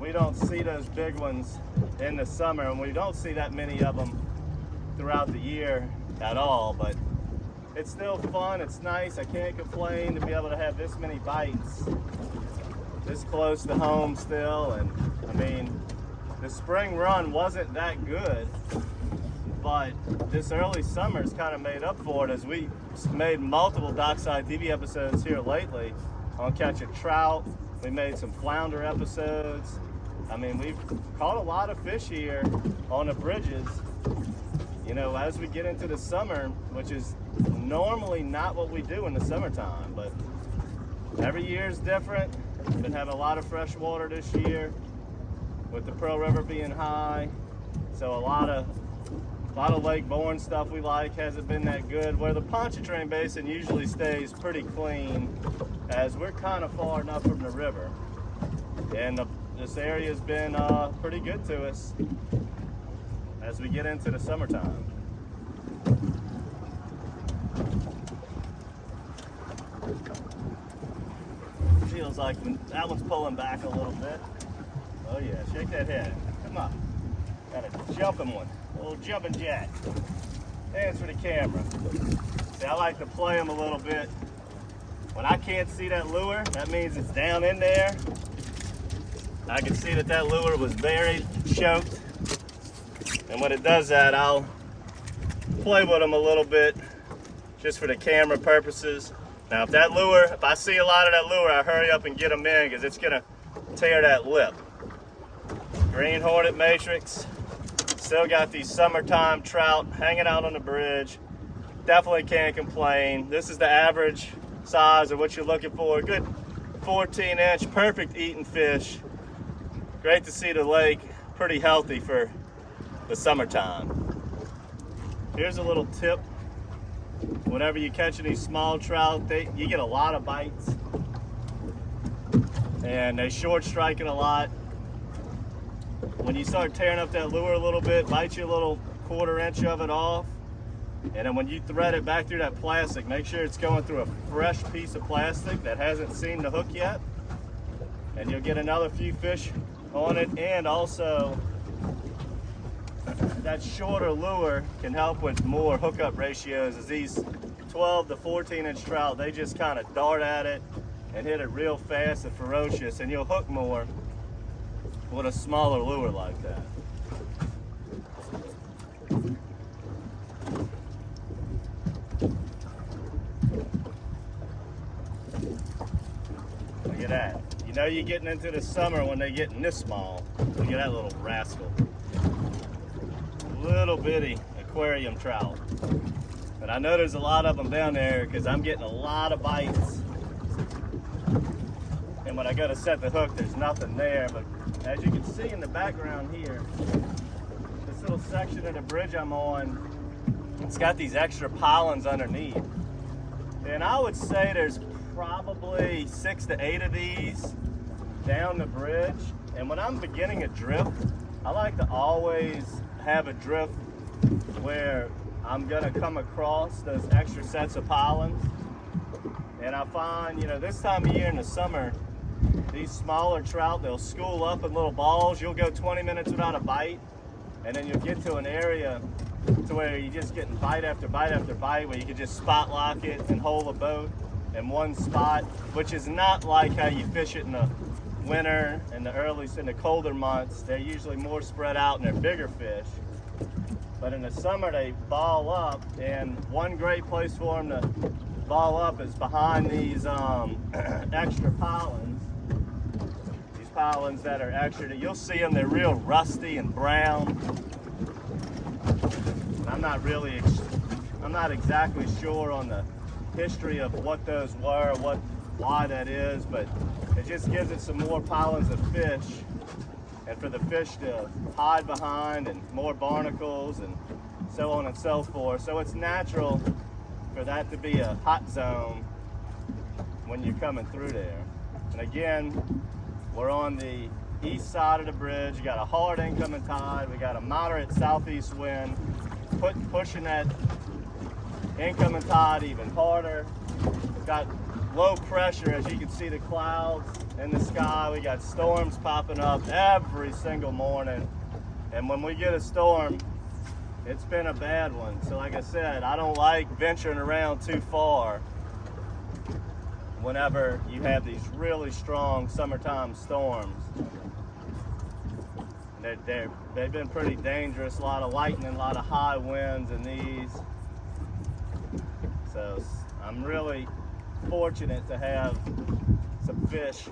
we don't see those big ones in the summer, and we don't see that many of them throughout the year at all. But it's still fun, it's nice. I can't complain to be able to have this many bites this close to home still. And I mean, the spring run wasn't that good, but this early summer's kind of made up for it, as we made multiple DockSide TV episodes here lately on catching trout. We made some flounder episodes. I mean, we've caught a lot of fish here on the bridges. You know, as we get into the summer, which is normally not what we do in the summertime, but every year is different. Been having a lot of fresh water this year with the Pearl River being high. So a lot of lake-borne stuff we like hasn't been that good, where the Pontchartrain Basin usually stays pretty clean, as we're kind of far enough from the river. And this area's been pretty good to us as we get into the summertime. Feels like that one's pulling back a little bit. Oh yeah, shake that head. Come on. Got a jumping one. A little jumping jack. Hands for the camera. See, I like to play them a little bit. When I can't see that lure, that means it's down in there. I can see that that lure was buried, choked. And when it does that, I'll play with them a little bit just for the camera purposes. Now, if I see a lot of that lure, I hurry up and get them in, because it's gonna tear that lip. Green Hornet Matrix. Still got these summertime trout hanging out on the bridge. Definitely can't complain. This is the average size of what you're looking for. A good 14-inch, perfect eating fish. Great to see the lake pretty healthy for the summertime. Here's a little tip. Whenever you catch any small trout, you get a lot of bites. And they short striking a lot. When you start tearing up that lure a little bit, bite you a little 1/4 inch of it off. And then when you thread it back through that plastic, make sure it's going through a fresh piece of plastic that hasn't seen the hook yet. And you'll get another few fish on it. And also, that shorter lure can help with more hookup ratios, as these 12 to 14-inch trout, they just kind of dart at it and hit it real fast and ferocious, and you'll hook more with a smaller lure like that. Look at that. You know you're getting into the summer when they're getting this small. Look at that little rascal. Little bitty aquarium trout. But I know there's a lot of them down there, because I'm getting a lot of bites. And when I go to set the hook, there's nothing there. But as you can see in the background here, this little section of the bridge I'm on, it's got these extra pilings underneath. And I would say there's probably 6 to 8 of these down the bridge. And when I'm beginning a drift, I like to always have a drift where I'm gonna come across those extra sets of pilings. And I find, you know, this time of year in the summer, these smaller trout, they'll school up in little balls. You'll go 20 minutes without a bite, and then you'll get to an area to where you're just getting bite after bite after bite, where you can just spot lock it and hold a boat in one spot, which is not like how you fish it in the winter and in the colder months. They're usually more spread out and they're bigger fish. But in the summer, they ball up, and one great place for them to ball up is behind these extra pilings. These pilings that are extra, you'll see them, they're real rusty and brown. I'm not exactly sure on the history of what those were, why that is, but it just gives it some more pilings of fish, and for the fish to hide behind, and more barnacles and so on and so forth. So it's natural for that to be a hot zone when you're coming through there. And again, we're on the east side of the bridge. You got a hard incoming tide. We got a moderate southeast wind pushing that incoming tide even harder. We've got low pressure, as you can see the clouds in the sky. We got storms popping up every single morning. And when we get a storm, it's been a bad one. So like I said, I don't like venturing around too far whenever you have these really strong summertime storms. They've been pretty dangerous, a lot of lightning, a lot of high winds in these. So I'm really fortunate to have some fish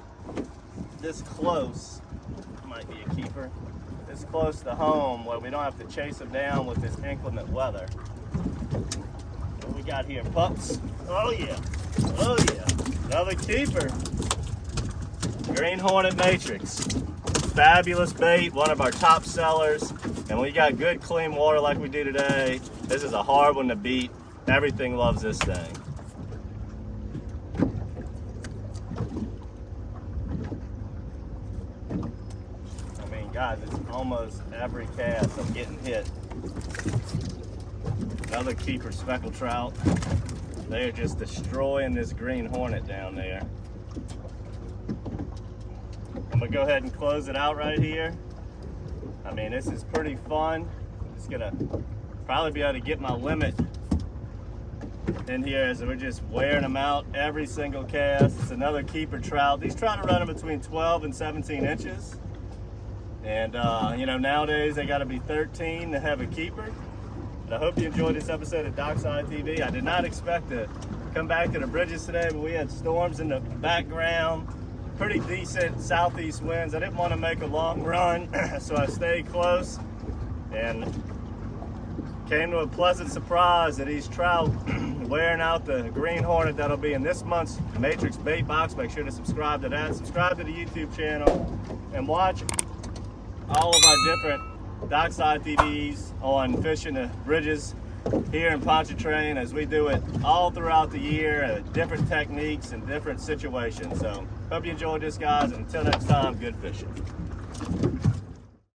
this close, might be a keeper, this close to home where we don't have to chase them down with this inclement weather. What we got here, pups? Oh yeah, oh yeah, another keeper. Green Hornet Matrix. Fabulous bait, one of our top sellers, and we got good clean water like we do today. This is a hard one to beat. Everything loves this thing. I mean, guys, it's almost every cast I'm getting hit. Another keeper speckled trout. They are just destroying this Green Hornet down there. I'm gonna go ahead and close it out right here. I mean, this is pretty fun. I'm just gonna probably be able to get my limit in here as we're just wearing them out every single cast. It's another keeper trout. These trout are running between 12 and 17 inches. And you know, nowadays they gotta be 13 to have a keeper. But I hope you enjoyed this episode of DockSide TV. I did not expect to come back to the bridges today, but we had storms in the background. Pretty decent southeast winds. I didn't want to make a long run, so I stayed close and came to a pleasant surprise that these trout wearing out the Green Hornet that'll be in this month's Matrix bait box. Make sure to subscribe to that. Subscribe to the YouTube channel and watch all of our different DockSide TVs on fishing the bridges here in Pontchartrain, as we do it all throughout the year, different techniques and different situations. So hope you enjoyed this, guys, and until next time, good fishing.